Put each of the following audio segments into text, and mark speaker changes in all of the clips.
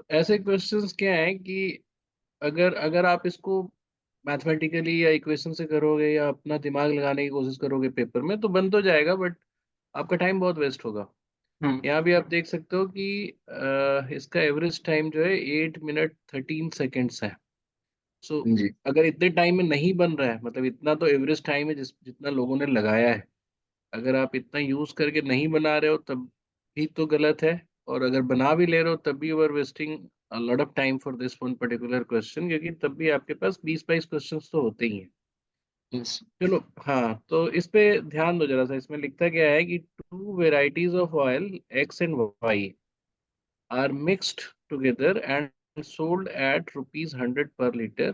Speaker 1: ऐसे क्वेश्चंस क्या है कि अगर अगर आप इसको मैथमेटिकली या इक्वेशन से करोगे या अपना दिमाग लगाने की कोशिश करोगे पेपर में तो बन तो जाएगा, बट आपका टाइम बहुत वेस्ट होगा।
Speaker 2: हम्म।
Speaker 1: यहाँ भी आप देख सकते हो कि इसका एवरेज टाइम जो है 8 मिनट 13 सेकेंड्स है। सो
Speaker 2: जी।
Speaker 1: अगर इतने टाइम में नहीं बन रहा है, मतलब इतना तो एवरेज टाइम है जितना लोगों ने लगाया है, अगर आप इतना यूज करके नहीं बना रहे हो तब भी तो गलत है। और अगर बना भी ले रहे हो तब भी you are wasting a lot of time for this one particular question, क्योंकि तब भी आपके पास 20-22 क्वेश्चंस तो होते ही हैं।
Speaker 2: यस।
Speaker 1: चलो, हाँ, तो इस पे ध्यान दो जरा सा। इसमें लिखा गया है कि two varieties of oil X and Y are mixed together and sold at ₹100 per liter.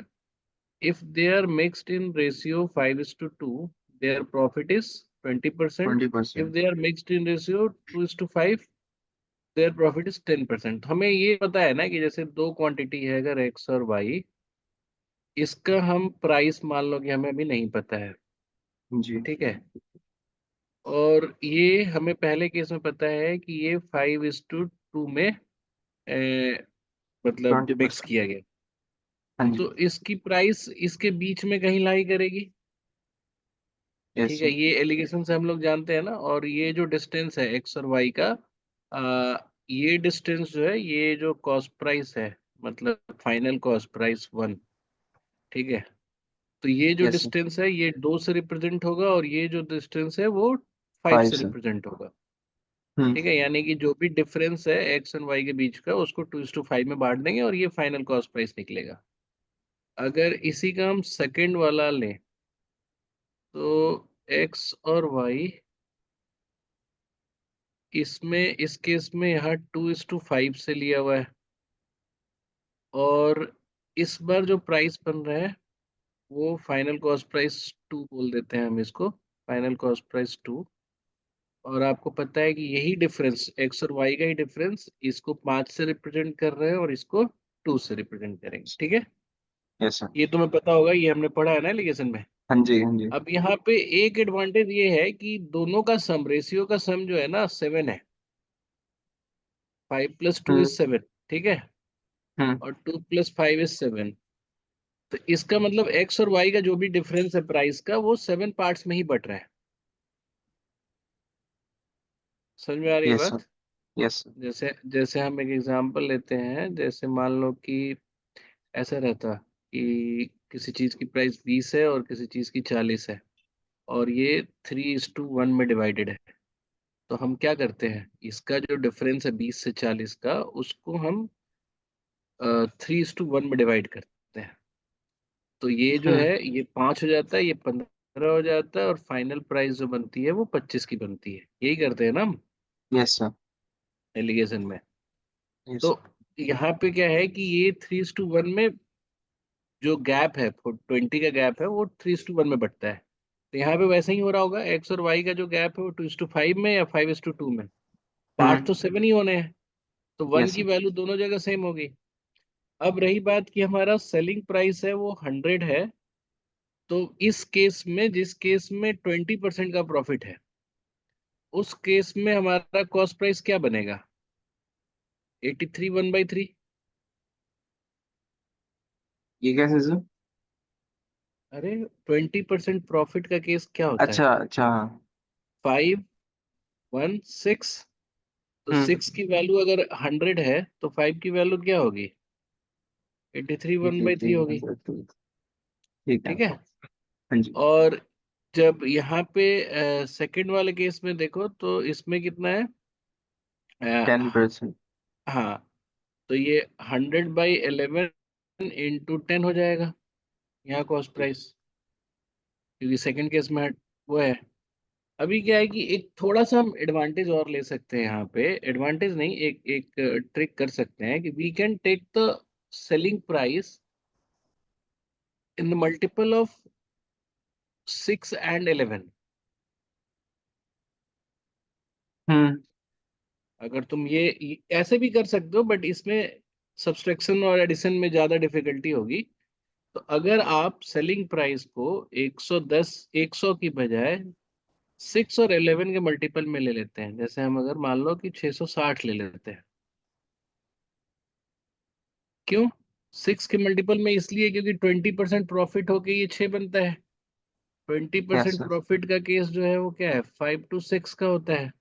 Speaker 1: If they are mixed in ratio 5:2, their profit is 20%.
Speaker 2: 20%।
Speaker 1: If they are mixed in ratio 2:5, their profit is 10%. हमें ये पता है ना कि जैसे दो quantity है अगर एक्स और वाई, इसका हम प्राइस मान लो कि हमें अभी नहीं पता है।
Speaker 2: जी।
Speaker 1: ठीक है। और ये हमें पहले केस में पता है कि ये 5:2 में मतलब
Speaker 2: ट्वेंटी
Speaker 1: मिक्स
Speaker 2: परसेंट
Speaker 1: किया गया।
Speaker 2: हाँ जी।
Speaker 1: तो इसकी प्राइस इसके बीच में कहीं लाई करेगी।
Speaker 2: यस
Speaker 1: ठीक है, ये एलिगेशन से हम लोग जानते हैं ना। और ये जो डिस्टेंस है एक्स और वाई का, ये डिस्टेंस जो है, ये जो कॉस्ट प्राइस है, मतलब फाइनल कॉस्ट प्राइस 1। ठीक है। तो ये जो
Speaker 2: यस।
Speaker 1: डिस्टेंस है ये 2 से रिप्रेजेंट होगा, और ये जो डिस्टेंस है वो 5
Speaker 2: फाइव
Speaker 1: से
Speaker 2: सर।
Speaker 1: रिप्रेजेंट होगा।
Speaker 2: हम्म।
Speaker 1: ठीक है, यानी कि जो भी डिफरेंस है एक्स एंड वाई के बीच का, उसको 2:5 में बांट देंगे और ये फाइनल कॉस्ट प्राइस निकलेगा। अगर इसी का हम सेकंड वाला लें, तो एक्स और वाई, इसमें इस केस में यहाँ 2:5 से लिया हुआ है। और इस बार जो प्राइस बन रहा है वो फाइनल कॉस्ट प्राइस 2 बोल देते हैं हम इसको, फाइनल कॉस्ट प्राइस 2। और आपको पता है कि यही डिफरेंस एक्स और वाई का ही डिफरेंस इसको 5 से रिप्रेजेंट कर रहे हैं और इसको 2 से रिप्रेजेंट करेंगे। ठीक है।
Speaker 2: Yes sir.
Speaker 1: ये तुम्हें पता होगा, ये हमने पढ़ा है ना एलिगेशन में।
Speaker 2: हाँ जी हाँ जी।
Speaker 1: अब यहाँ पे एक एडवांटेज ये है कि दोनों का सम, रेशियो का सम जो है ना 7 है। 5+2 is
Speaker 2: हम्म
Speaker 1: 7। ठीक है।
Speaker 2: हम्म।
Speaker 1: और 2+5 is 7। तो इसका मतलब एक्स और वाई का जो भी डिफरेंस है प्राइस का, वो 7 पार्ट्स में ही बट रहा है। समझ में आ रही है
Speaker 2: यस सर।
Speaker 1: बात?
Speaker 2: Yes sir.
Speaker 1: जैसे जैसे हम एक एग्जांपल लेते हैं, जैसे मान लो कि ऐसा रहता कि किसी चीज की प्राइस 20 है और किसी चीज की 40 है, और ये 3:1 में डिवाइडेड है। तो हम क्या करते हैं, इसका जो डिफरेंस है 20 से 40 का, उसको हम 3:1 में डिवाइड करते हैं। तो ये जो है
Speaker 2: हम्म।
Speaker 1: ये 5 हो जाता है, ये 15 हो जाता है, और फाइनल प्राइस जो बनती है वो 25 की बनती है। यही करते हैं ना हम
Speaker 2: यस सर।
Speaker 1: एलिगेशन में।
Speaker 2: यस।
Speaker 1: तो यहाँ पे क्या है कि ये 3:1 में जो गैप है, 20 का गैप है, वो 3:1 में बढ़ता है। तो यहाँ पे वैसे ही हो रहा होगा, एक्स और वाई का जो गैप है वो 2:5 में या 5:2 में। पार्ट
Speaker 2: हम्म।
Speaker 1: तो 7 ही होने हैं, तो 1
Speaker 2: यस
Speaker 1: की
Speaker 2: सर।
Speaker 1: वैल्यू दोनों जगह सेम होगी। अब रही बात कि हमारा सेलिंग प्राइस है वो 100 है। तो इस केस में, जिस केस में 20% का प्रॉफिट है, उस केस में हमारा कॉस्ट प्राइस क्या बनेगा? 83 1/3।
Speaker 2: ये कैसे सर?
Speaker 1: अरे, 20% प्रॉफिट का केस क्या होता है?
Speaker 2: अच्छा अच्छा हाँ।
Speaker 1: 5 1 6। तो
Speaker 2: हम्म।
Speaker 1: 6 की वैल्यू अगर 100 है तो 5 की वैल्यू क्या होगी? 83
Speaker 2: ठीक है
Speaker 1: 1/3 होगी।
Speaker 2: ठीक है।
Speaker 1: ठीक है।
Speaker 2: हाँ जी।
Speaker 1: और जब यहाँ पे सेकंड वाले केस में देखो तो इसमें कितना है?
Speaker 2: 10%।
Speaker 1: हाँ, तो ये 100/11 इंटू 10 हो जाएगा यहाँ कॉस्ट प्राइस, क्योंकि सेकंड केस में वो है। अभी क्या है कि एक थोड़ा सा हम एडवांटेज और ले सकते हैं यहाँ पे। एडवांटेज नहीं, एक एक ट्रिक कर सकते हैं कि we can take the selling price in the multiple of 6 and 11।
Speaker 2: हम्म।
Speaker 1: अगर तुम ये ऐसे भी कर सकते हो, बट इसमें सब्सट्रैक्शन और एडिशन में ज़्यादा डिफिकल्टी होगी। तो अगर आप सेलिंग प्राइस को 110, 100 की बजाय 6 और 11 के मल्टीपल में ले लेते हैं, जैसे हम अगर मान लो कि 660 ले लेते हैं, क्यों 6 के मल्टीपल में? इसलिए क्योंकि 20% प्रॉफिट होके ये 6 बनता है। Twenty
Speaker 2: yes
Speaker 1: percent
Speaker 2: sir.
Speaker 1: Profit का केस जो है वो क्या है, 5 to 6 का होता है।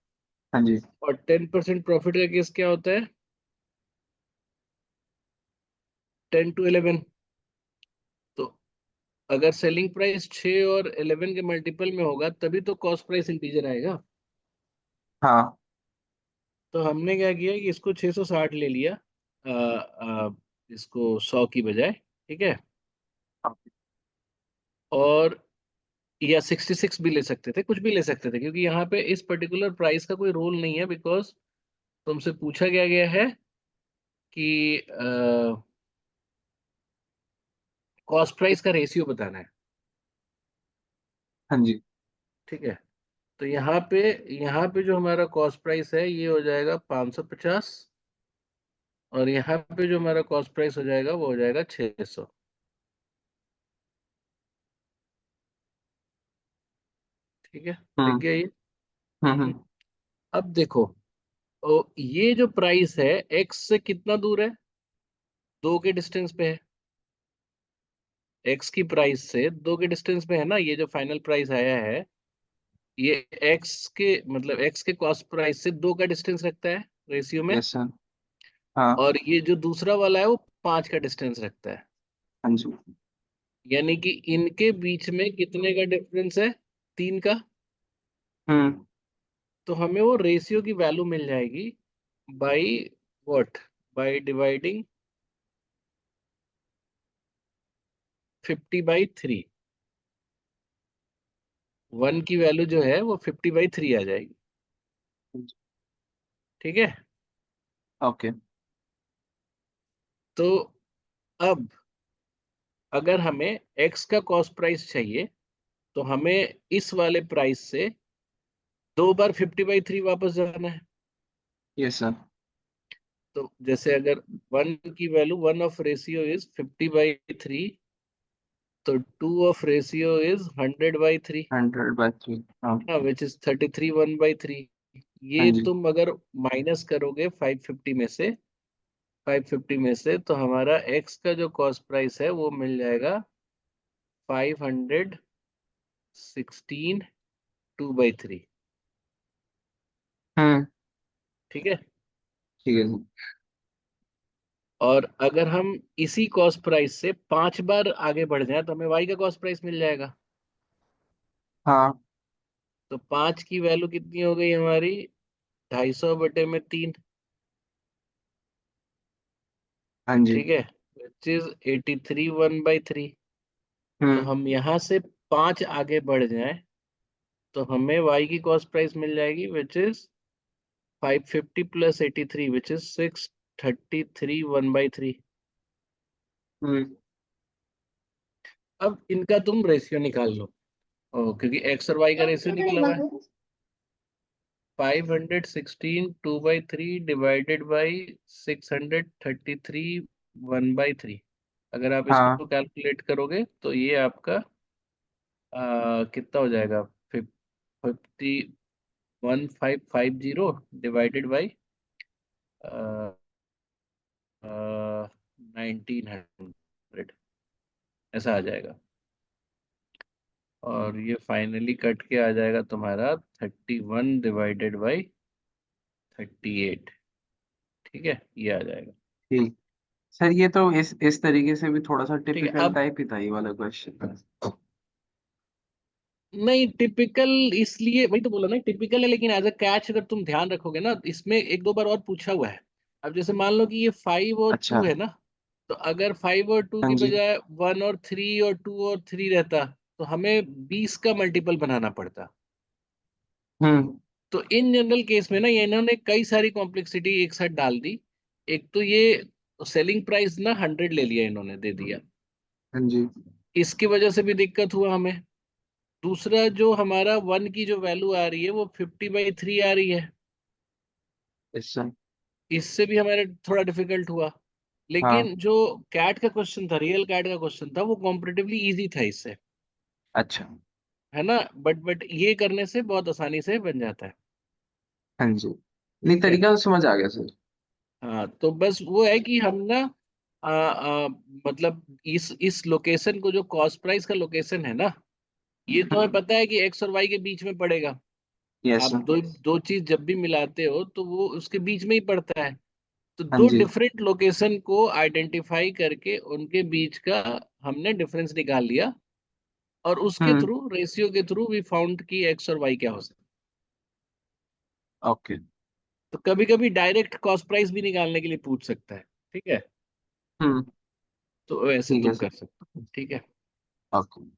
Speaker 2: हाँ जी।
Speaker 1: और 10% प्रॉफिट का केस क्या होता है, 10 to 11। तो अगर सेलिंग प्राइस 6 और 11 के मल्टीपल में होगा तभी तो कॉस्ट प्राइस इंटीजर आएगा।
Speaker 2: हाँ।
Speaker 1: तो हमने क्या किया कि इसको 660 ले लिया, इसको 100 की बजाय, ठीक है। और या 66 भी ले सकते थे, कुछ भी ले सकते थे, क्योंकि यहाँ पे इस पर्टिकुलर प्राइस का कोई रोल नहीं है, बिकॉज तुमसे पूछा गया गया है कि कॉस्ट प्राइस का रेशियो बताना है।
Speaker 2: हाँ जी।
Speaker 1: ठीक है। तो यहाँ पे जो हमारा कॉस्ट प्राइस है ये हो जाएगा 550, और यहाँ पे जो हमारा कॉस्ट प्राइस हो जाएगा वो हो जाएगा 600। ठीक है, दिख
Speaker 2: हम्म
Speaker 1: गया ये?
Speaker 2: हम्म।
Speaker 1: अब देखो, तो ये जो प्राइस है एक्स से कितना दूर है, 2 के डिस्टेंस पे है। एक्स की प्राइस से 2 के डिस्टेंस पे है ना, ये जो फाइनल प्राइस आया है ये एक्स के मतलब एक्स के कॉस्ट प्राइस से 2 का डिस्टेंस रखता है रेशियो में।
Speaker 2: Yes sir. हाँ।
Speaker 1: और ये जो दूसरा वाला है वो 5 का डिस्टेंस रखता है।
Speaker 2: हाँ जी।
Speaker 1: यानी कि इनके बीच में कितने का डिफरेंस है, 3 का।
Speaker 2: हम्म
Speaker 1: तो हमें वो रेशियो की वैल्यू मिल जाएगी बाई व्हाट, बाई डिवाइडिंग 50/3। 1 की वैल्यू जो है वो 50/3 आ जाएगी। ठीक है।
Speaker 2: ओके।
Speaker 1: तो अब अगर हमें x का कॉस्ट प्राइस चाहिए तो हमें इस वाले प्राइस से 2 बार 50/3 वापस जाना है।
Speaker 2: Yes sir.
Speaker 1: तो जैसे अगर 1 की वैल्यू, 1 ऑफ रेशियो इज 50/3, तो 2 ऑफ रेशियो इज 100/3,
Speaker 2: 100/3। हाँ।
Speaker 1: ना, विच इज 33 1/3।
Speaker 2: हाँ
Speaker 1: ये
Speaker 2: जी।
Speaker 1: तुम अगर माइनस करोगे 550 में से, 550 में से, तो हमारा एक्स का जो कॉस्ट प्राइस है वो मिल जाएगा 516 2/3।
Speaker 2: हम्म।
Speaker 1: ठीक है।
Speaker 2: ठीक है सर।
Speaker 1: और अगर हम इसी कॉस्ट प्राइस से 5 बार आगे बढ़ जाए तो हमें वाई का कॉस्ट प्राइस मिल जाएगा।
Speaker 2: हाँ।
Speaker 1: तो 5 की वैल्यू कितनी हो गई हमारी, 250/3।
Speaker 2: हाँ जी।
Speaker 1: ठीक है, विच इज 83 1/3। तो
Speaker 2: हम्म
Speaker 1: हम यहाँ से 5 आगे बढ़ जाएं तो हमें वाई की कॉस्ट प्राइस मिल जाएगी, which is 550 plus 83, which is 633 1/3।
Speaker 2: हम्म।
Speaker 1: अब इनका तुम रेशियो निकाल लो। क्योंकि एक्स और वाई का रेशियो निकला हुआ है। 516 2/3 डिवाइडेड बाई 633 1/3। अगर आप
Speaker 2: हाँ।
Speaker 1: इसको कैलकुलेट करोगे तो ये आपका कितना हो जाएगा, 51550 डिवाइडेड बाई 1900, ऐसा आ जाएगा। और ये फाइनली कट के आ जाएगा तुम्हारा 31/38। ठीक है, ये आ जाएगा।
Speaker 2: ठीक। सर ये तो इस तरीके से भी थोड़ा सा
Speaker 1: ठीक है।
Speaker 2: टिपिकल
Speaker 1: अब
Speaker 2: टाइप ही था ये वाला क्वेश्चन।
Speaker 1: नहीं, टिपिकल इसलिए वही तो बोला ना, टिपिकल है, लेकिन एज अ कैच अगर तुम ध्यान रखोगे ना, इसमें 1-2 बार और पूछा हुआ है। अब जैसे मान लो कि ये 5 और 2
Speaker 2: अच्छा।
Speaker 1: है ना, तो अगर 5 और 2
Speaker 2: हाँ
Speaker 1: की
Speaker 2: जी।
Speaker 1: बजाय 1 और 3 और 2 और 3 रहता तो हमें 20 का मल्टीपल बनाना पड़ता।
Speaker 2: हम्म।
Speaker 1: तो इन जनरल केस में ना ये इन्होंने कई सारी कॉम्प्लेक्सिटी एक साथ डाल दी। एक तो ये सेलिंग प्राइस ना 100 ले लिया, इन्होंने दे दिया,
Speaker 2: हाँ जी।
Speaker 1: इसकी वजह से भी दिक्कत हुआ हमें। दूसरा, जो हमारा 1 की जो वैल्यू आ रही है वो 50/3 आ रही है,
Speaker 2: यस सर।
Speaker 1: इससे भी हमारे थोड़ा डिफिकल्ट हुआ।
Speaker 2: हाँ।
Speaker 1: लेकिन जो कैट का क्वेश्चन था, रियल कैट का क्वेश्चन था, वो कॉम्परेटिवली इजी था इससे,
Speaker 2: अच्छा।
Speaker 1: है ना। बट ये करने से बहुत आसानी से बन जाता है।
Speaker 2: हाँ जी। नहीं,
Speaker 1: ठीक है।
Speaker 2: तरीका तो समझ आ गया सर।
Speaker 1: हाँ, तो बस वो है कि हम ना मतलब इस लोकेशन को, जो कॉस्ट प्राइस का लोकेशन है ना, ये तुम्हें पता है कि एक्स और वाई के बीच में पड़ेगा।
Speaker 2: यस
Speaker 1: आप
Speaker 2: सर।
Speaker 1: दो दो चीज जब भी मिलाते हो तो वो उसके बीच में ही पड़ता है। तो
Speaker 2: हाँ
Speaker 1: दो
Speaker 2: जी।
Speaker 1: डिफरेंट लोकेशन को आइडेंटिफाई करके उनके बीच का हमने डिफरेंस निकाल लिया, और उसके
Speaker 2: हम्म।
Speaker 1: थ्रू, रेशियो के थ्रू वी फाउंड की एक्स और वाई क्या हो सकता
Speaker 2: ओके।
Speaker 1: है। तो कभी कभी डायरेक्ट कॉस्ट प्राइस भी निकालने के लिए पूछ सकता है। ठीक है,
Speaker 2: हम्म।
Speaker 1: तो ऐसे
Speaker 2: ठीक है
Speaker 1: तुम
Speaker 2: सर।
Speaker 1: कर सकते हो। ठीक है।
Speaker 2: ओके।